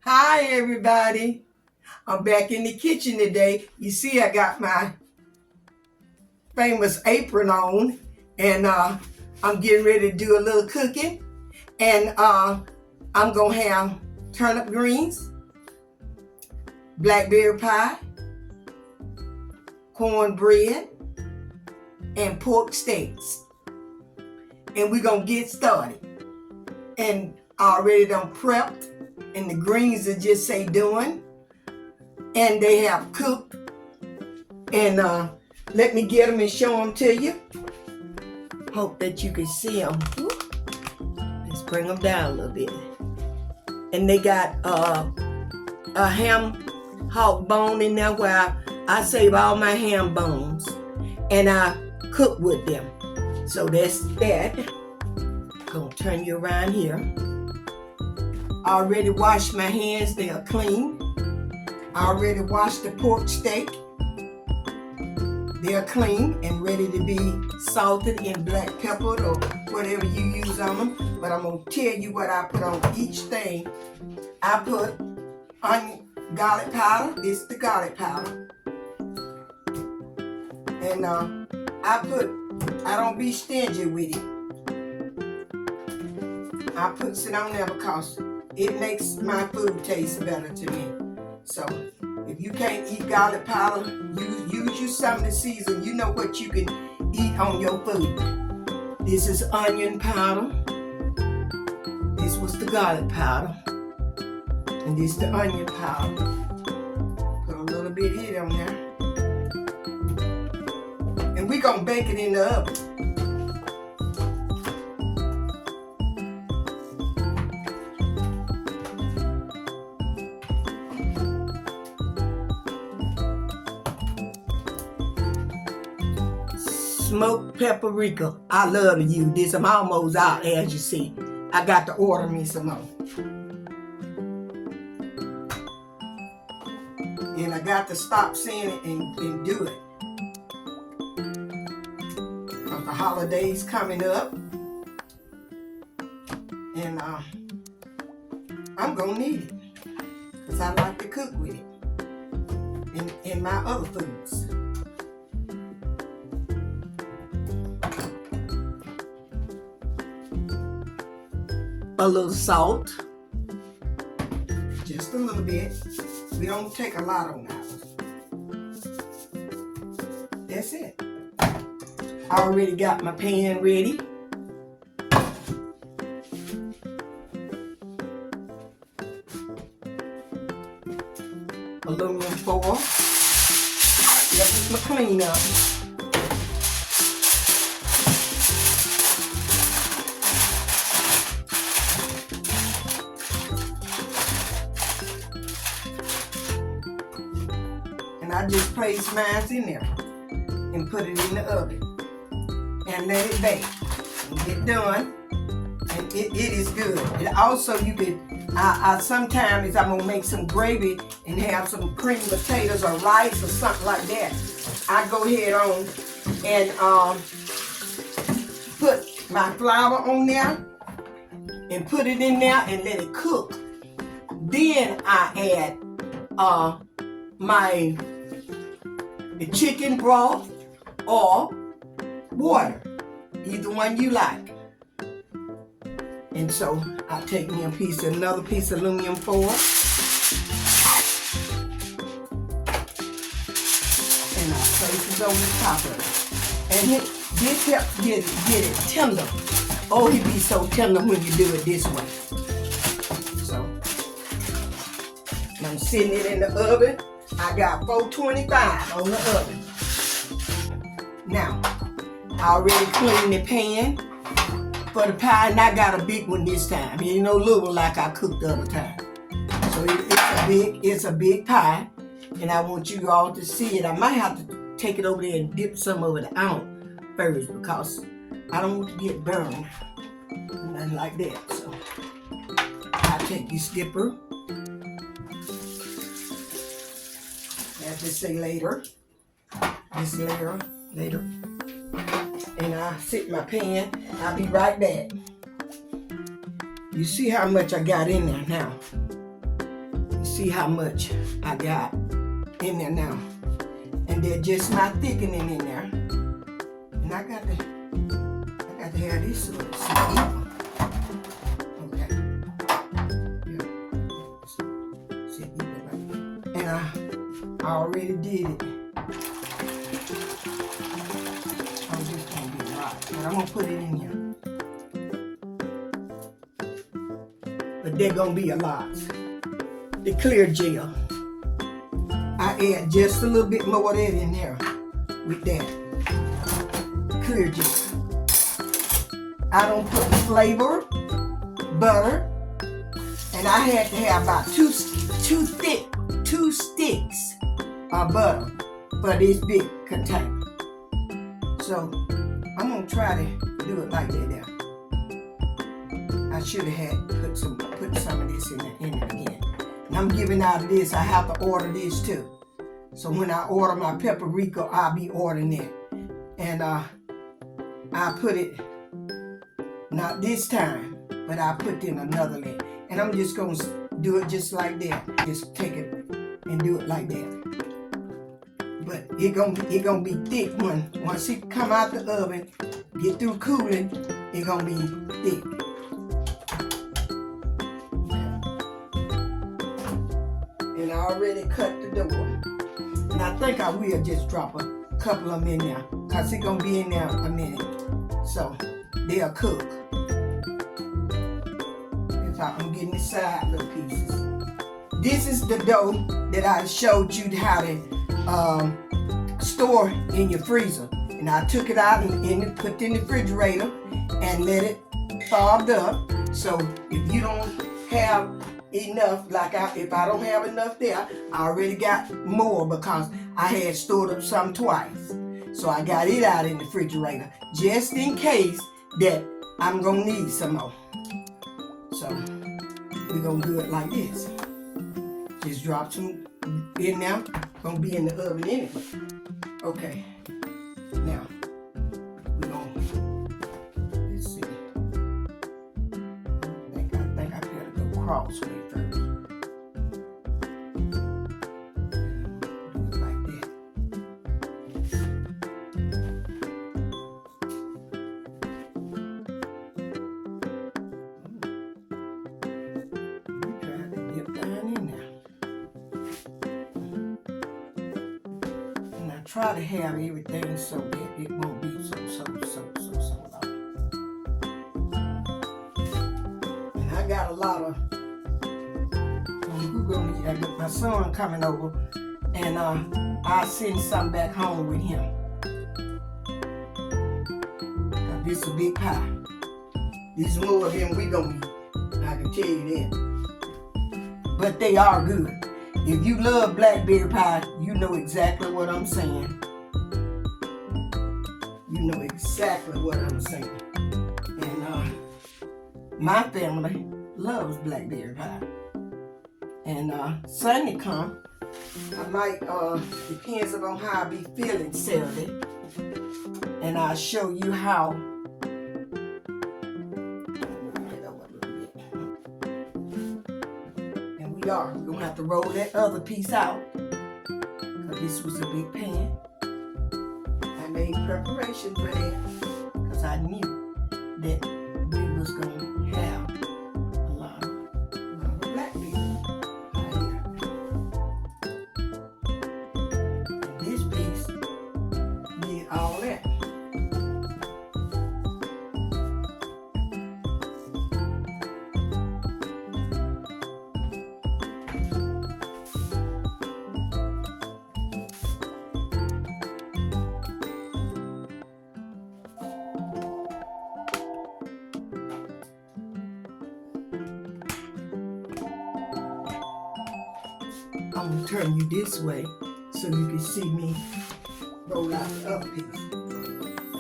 Hi everybody, I'm back in the kitchen today. You see I got my famous apron on and I'm getting ready to do a little cooking and I'm gonna have turnip greens, blackberry pie, cornbread, and pork steaks. And we're gonna get started. And I already done prepped and the greens are just say doing and they have cooked and let me get them and show them to you. Hope that you can see them. Let's bring them down a little bit. And they got a ham hog bone in there where I save all my ham bones and I cook with them. So that's that. Gonna turn you around here. I already washed my hands, they are clean. I already washed the pork steak. They're clean and ready to be salted in black pepper or whatever you use on them. But I'm gonna tell you what I put on each thing. I put onion, garlic powder. This is the garlic powder. And I don't be stingy with it. I put it on there because it makes my food taste better to me. So if you can't eat garlic powder, use your something to season. You know what you can eat on your food. This is onion powder. This was the garlic powder. And this is the onion powder. Put a little bit of it on there. And we're gonna bake it in the oven. Smoked paprika. I love to use this. I'm almost out, as you see. I got to order me some more. And I got to stop saying it and do it. Because the holidays coming up. And I'm going to need it. Because I like to cook with it. In my other foods. A little salt, just a little bit. We don't take a lot on ours. That's it. I already got my pan ready. Aluminum foil. This is my cleanup. And I just place mine in there and put it in the oven and let it bake and get done. And it is good. And also you can, sometimes I'm gonna make some gravy and have some cream potatoes or rice or something like that. I go ahead on and put my flour on there and put it in there and let it cook. Then I add the chicken broth or water, either one you like. And so I take me another piece of aluminum foil, and I place it over the top of it. And this helps get it tender. Oh, it be so tender when you do it this way. So I'm sitting it in the oven. I got 425 on the oven. Now, I already cleaned the pan for the pie, and I got a big one this time. It ain't no little one like I cooked the other time. So it's a big pie, and I want you all to see it. I might have to take it over there and dip some of it out first because I don't want to get burned. Nothing like that. So I take this dipper. As they say later, this later, and I sit my pan. I'll be right back. You see how much I got in there now. See how much I got in there now. And they're just not thickening in there. And I got to have this so it's even. Okay. Yeah. See, and I already did it. I'm just gonna be right. And I'm gonna put it in here. But they're gonna be a lot. The clear gel. I add just a little bit more of that in there with that clear gel. I don't put flavor, butter, and I had to have about two sticks of butter for this big container. So I'm gonna try to do it like that there. I should have put some of this in it again. And I'm giving out of this. I have to order this too. So when I order my paprika, I'll be ordering it. And I put it, not this time, but I put in another layer. And I'm just gonna do it just like that. Just take it and do it like that. But it gonna be thick once it come out the oven, get through cooling, it gonna be thick. And I already cut the dough. And I think I will just drop a couple of them in there, cause it's gonna be in there a minute. So they'll cook. I'm getting the side little pieces. This is the dough that I showed you how to store in your freezer. And I took it out and put it in the refrigerator and let it thaw up. So if you don't have enough, if I don't have enough there, I already got more because I had stored up some twice. So I got it out in the refrigerator just in case that I'm gonna need some more. So we're gonna do it like this. Just drop some in there. Gonna be in the oven anyway. Okay. Now we're gonna, let's see. I think I better go crossway first. Do it like that. Try to have everything so that it won't be so long. And I got a lot of I got my son coming over, and I'll send some back home with him. Now, this is a big pie. These more of them we gonna eat. I can tell you that. But they are good. If you love blackberry pie, you know exactly what I'm saying. You know exactly what I'm saying. And my family loves blackberry pie. And Sunday come, I might, depends upon how I be feeling Saturday. And I'll show you how. We're gonna have to roll that other piece out, because this was a big pan. I made preparation for that because I knew that we was gonna have a lot of blackberry right here. And this piece did all that. I'm gonna turn you this way so you can see me roll out the other piece.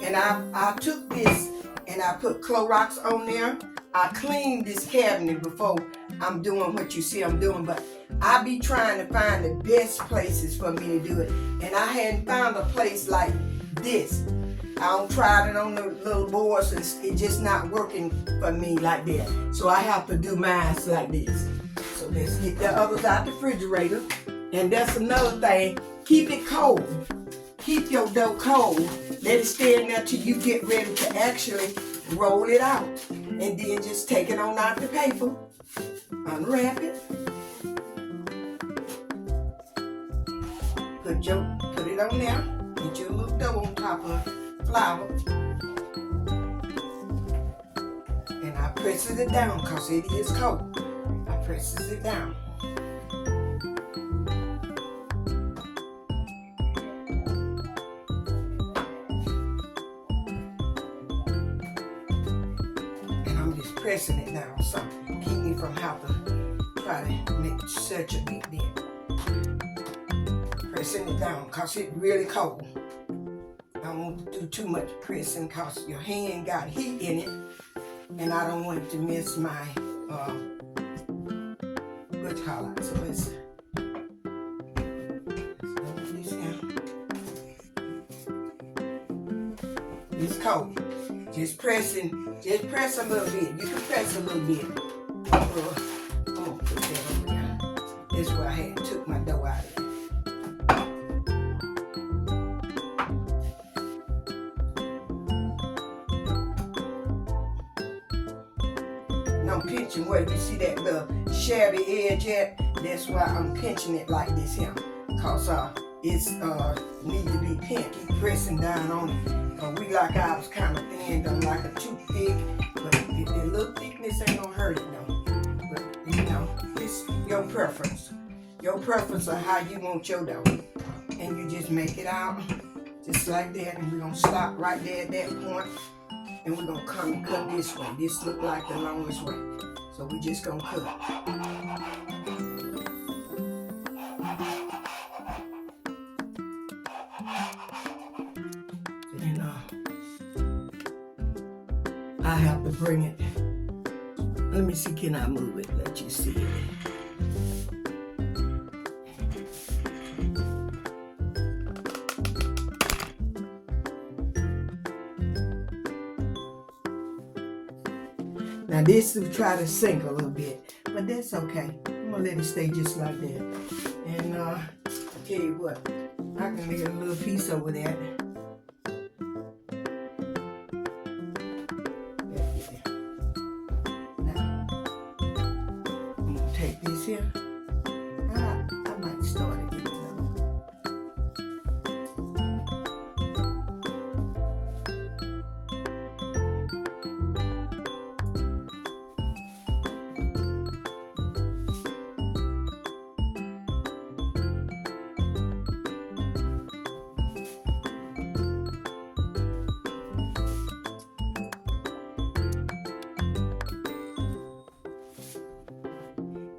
And I took this and I put Clorox on there. I cleaned this cabinet before I'm doing what you see I'm doing, but I be trying to find the best places for me to do it. And I hadn't found a place like this. I don't try it on the little boards, it's just not working for me like that. So I have to do mine like this. So So let's get the others out the refrigerator. And that's another thing. Keep it cold. Keep your dough cold. Let it stay in there till you get ready to actually roll it out. And then just take it on out the paper. Unwrap it. Put it on there. Get your little dough on top of flour. And I presses it down because it is cold. I presses it down. And I'm just pressing it down so keep me from having to try to make such a big dent. Pressing it down because it's really cold. I don't want to do too much pressing because your hand got heat in it, and I don't want it to miss my what you call it. So let's go with this here. It's cold. Just press a little bit. You can press a little bit. I'm gonna put that over there. That's where I had took my dough out of it. I'm pinching where you see that little shabby edge at. That's why I'm pinching it like this here. Cause it's need to be pinched. Keep pressing down on it. We like ours kind of thin, don't like it too thick. But the little thickness ain't gonna hurt it though. But you know, it's your preference. Your preference of how you want your dough. And you just make it out just like that. And we're gonna stop right there at that point. And we're gonna come and cut this way. This look like the longest way. So we just gonna cut. And I have to bring it. Let me see, can I move it? Let you see it. Now this will try to sink a little bit, but that's okay. I'm gonna let it stay just like that. And I'll tell you what, I can lay a little piece over that. Now, I'm gonna take this here. I might start it again.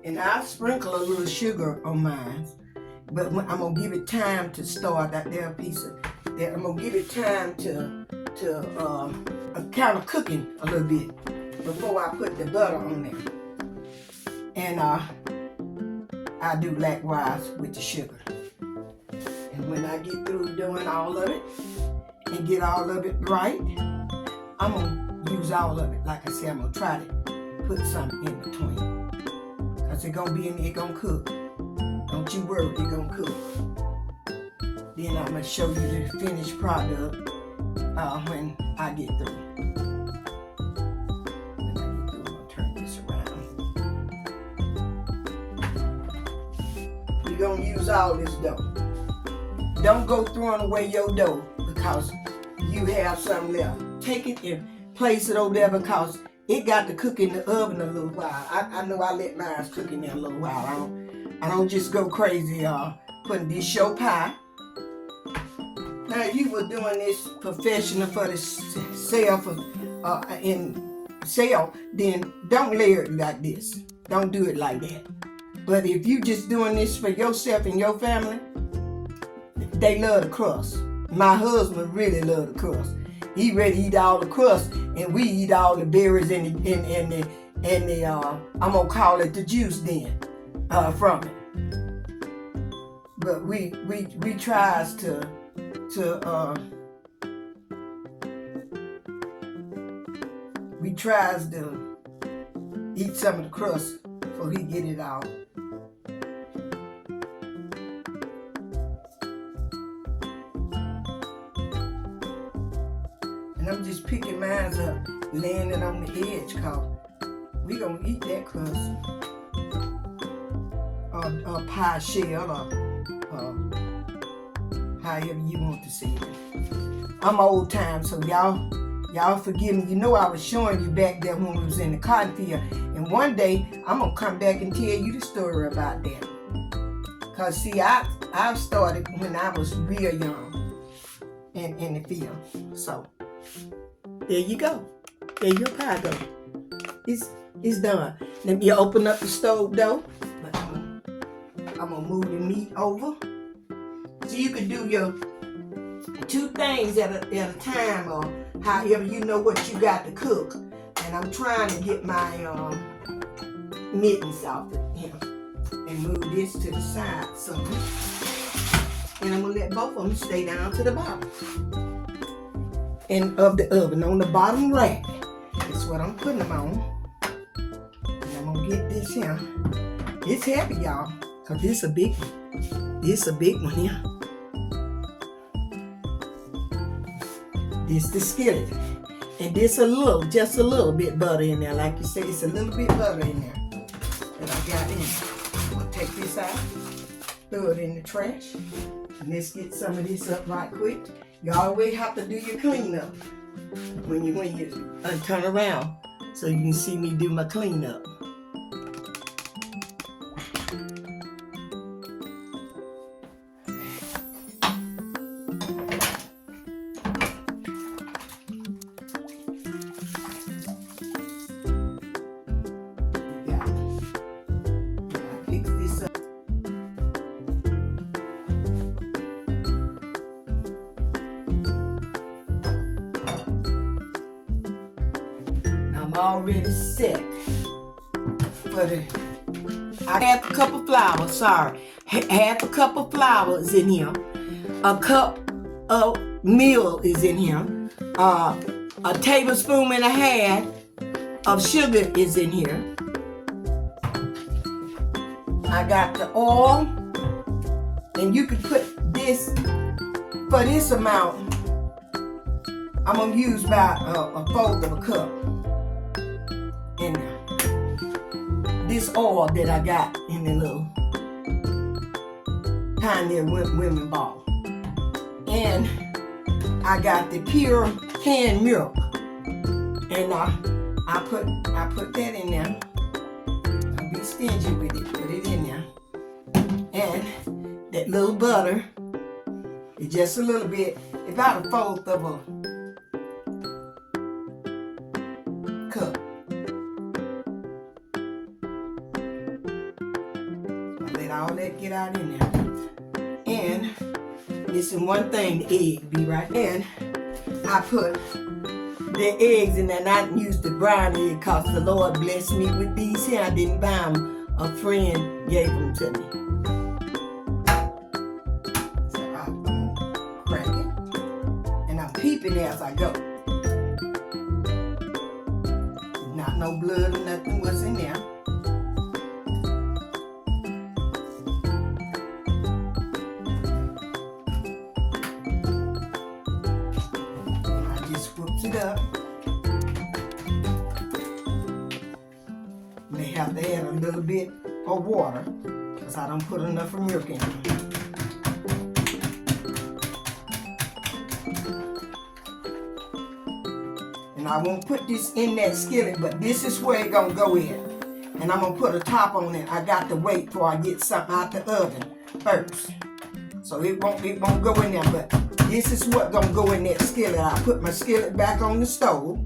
And I'll sprinkle a little sugar on mine, but I'm gonna give it time to start that there piece of that. I'm gonna give it time to kind of cooking a little bit before I put the butter on there. And I do likewise with the sugar. And when I get through doing all of it and get all of it right, I'm gonna use all of it. Like I said, I'm gonna try to put something in between. Cause it's gonna be in there, it's gonna cook. Don't you worry, it's gonna cook. Then I'm gonna show you the finished product when I get through. When I get through, I'm gonna turn this around. We're gonna use all this dough. Don't go throwing away your dough because you have some left. Take it and place it over there because it got to cook in the oven a little while. I know I let mine cook in there a little while. I don't just go crazy putting this show pie. Now, if you were doing this professional for the sale then don't layer it like this. Don't do it like that. But if you just doing this for yourself and your family, they love the crust. My husband really love the crust. He ready to eat all the crust, and we eat all the berries and the I'm gonna call it the juice then from it. But we tries to eat some of the crust before he get it out. And I'm just picking mine up, laying it on the edge, cause we gonna eat that crust. Or pie shell, or however you want to say it. I'm old time, so y'all forgive me. You know I was showing you back there when we was in the cotton field. And one day, I'm going to come back and tell you the story about that. Because, see, I started when I was real young in the field. So, there you go. There your pie go. It's done. Let me open up the stove, though. But I'm going to move the meat over. So you can do your 2 things at a time, or however you know what you got to cook. And I'm trying to get my mittens off of him and move this to the side some. And I'm gonna let both of them stay down to the bottom and of the oven on the bottom rack. That's what I'm putting them on. And I'm gonna get this here. It's heavy, y'all, cause this a big one. This a big one here. This the skillet. And this just a little bit butter in there. Like you say, it's a little bit butter in there that I got in. I'm gonna take this out, throw it in the trash. And let's get some of this up right quick. You always have to do your cleanup when you turn around so you can see me do my cleanup. Already set for I have a cup of flour, half a cup of flour is in here, a cup of meal is in here, a tablespoon and a half of sugar is in here. I got the oil, and you could put this, for this amount, I'm going to use about a fourth of a cup. And this oil that I got in the little Pioneer Women ball. And I got the pure canned milk. And I put that in there. I'll be stingy with it. Put it in there. And that little butter is just a little bit, about a fourth of a cup. All that get out in there. And listen, one thing, the egg be right. And I put the eggs in there, and I used the brown egg because the Lord blessed me with these here. I didn't buy them. A friend gave them to me. So I'm crack it. And I'm peeping as I go. Not no blood or nothing was in there. It up. May have to add a little bit of water because I don't put enough milk in it. And I won't put this in that skillet, but this is where it's gonna go in. And I'm gonna put a top on it. I got to wait before I get something out the oven first. So it won't go in there, but this is what gonna go in that skillet. I put my skillet back on the stove,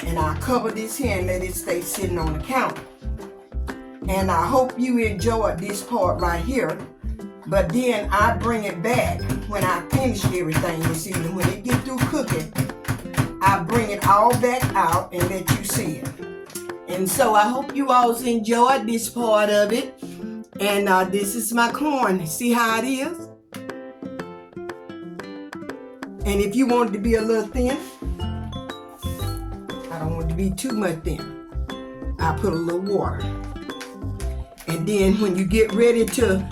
and I cover this here and let it stay sitting on the counter. And I hope you enjoyed this part right here. But then I bring it back when I finish everything. You see, when it get through cooking, I bring it all back out and let you see it. And so I hope you all enjoyed this part of it. And this is my corn. See how it is? And if you want it to be a little thin, I don't want it to be too much thin, I put a little water. And then when you get ready to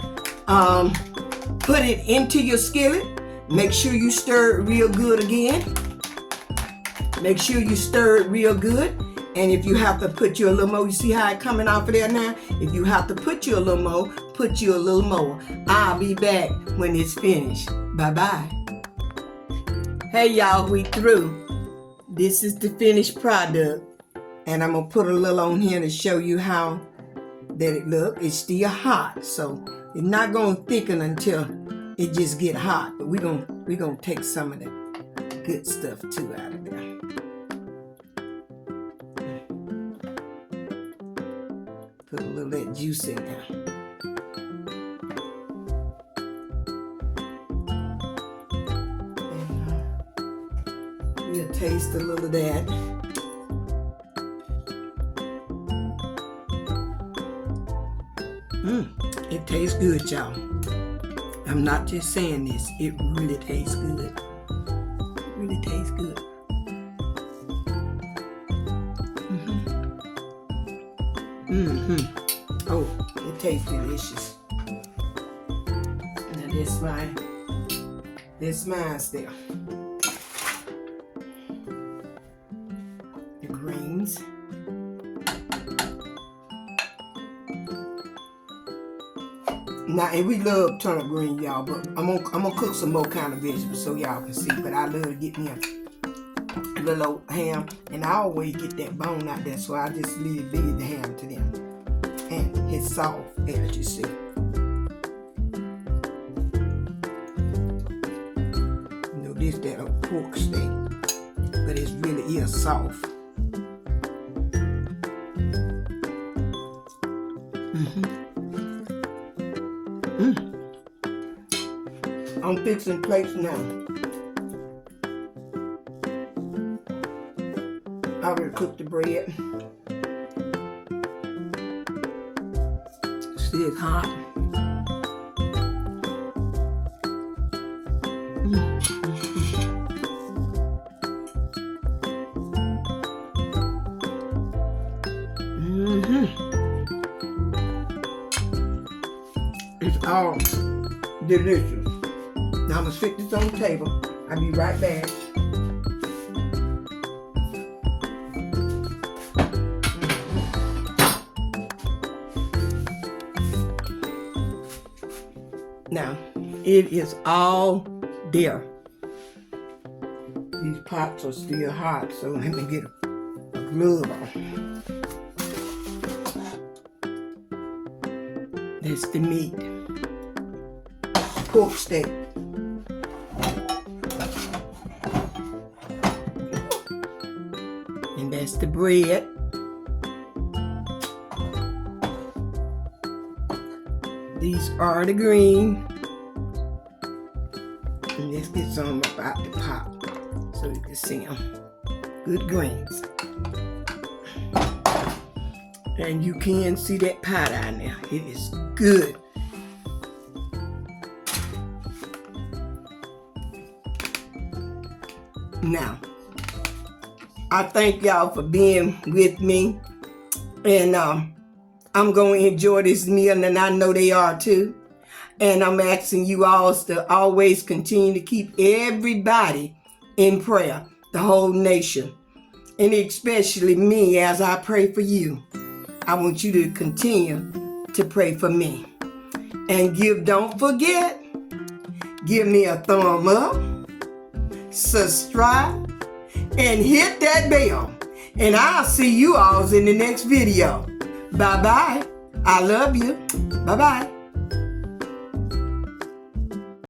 put it into your skillet, make sure you stir it real good again. Make sure you stir it real good. And if you have to put you a little more, you see how it coming off of there now? If you have to put you a little more, put you a little more. I'll be back when it's finished. Bye-bye. Hey y'all, we through. This is the finished product. And I'm going to put a little on here to show you how that it look. It's still hot, so it's not going to thicken until it just get hot. But we're gonna take some of that good stuff too out of there. Put a little of that juice in there. And we'll taste a little of that. It tastes good, y'all. I'm not just saying this. It really tastes good. It really tastes good. Oh, it tastes delicious. Now this mine still. The greens. Now, and we love turnip green, y'all, but I'm gonna cook some more kind of vegetables so y'all can see. But I love to get me a little old ham, and I always get that bone out there, so I just leave the ham to them. And it's soft, as you see. You know, this that a pork steak, but it really is soft. I'm fixing plates now. I already cooked the bread. Still hot. It's all delicious. Now I'm gonna stick this on the table. I'll be right back. Now, it is all there. These pots are still hot, so let me get a glove on. That's the meat. Pork steak. And that's the bread. These are the green. And let's get some up out the pot so you can see them. Good greens. And you can see that pie down there. It is good. Now, I thank y'all for being with me, and I'm going to enjoy this meal, and I know they are too. And I'm asking you all to always continue to keep everybody in prayer, the whole nation, and especially me as I pray for you. I want you to continue to pray for me. And don't forget, give me a thumb up, subscribe, and hit that bell. And I'll see you all in the next video. Bye-bye. I love you. Bye-bye.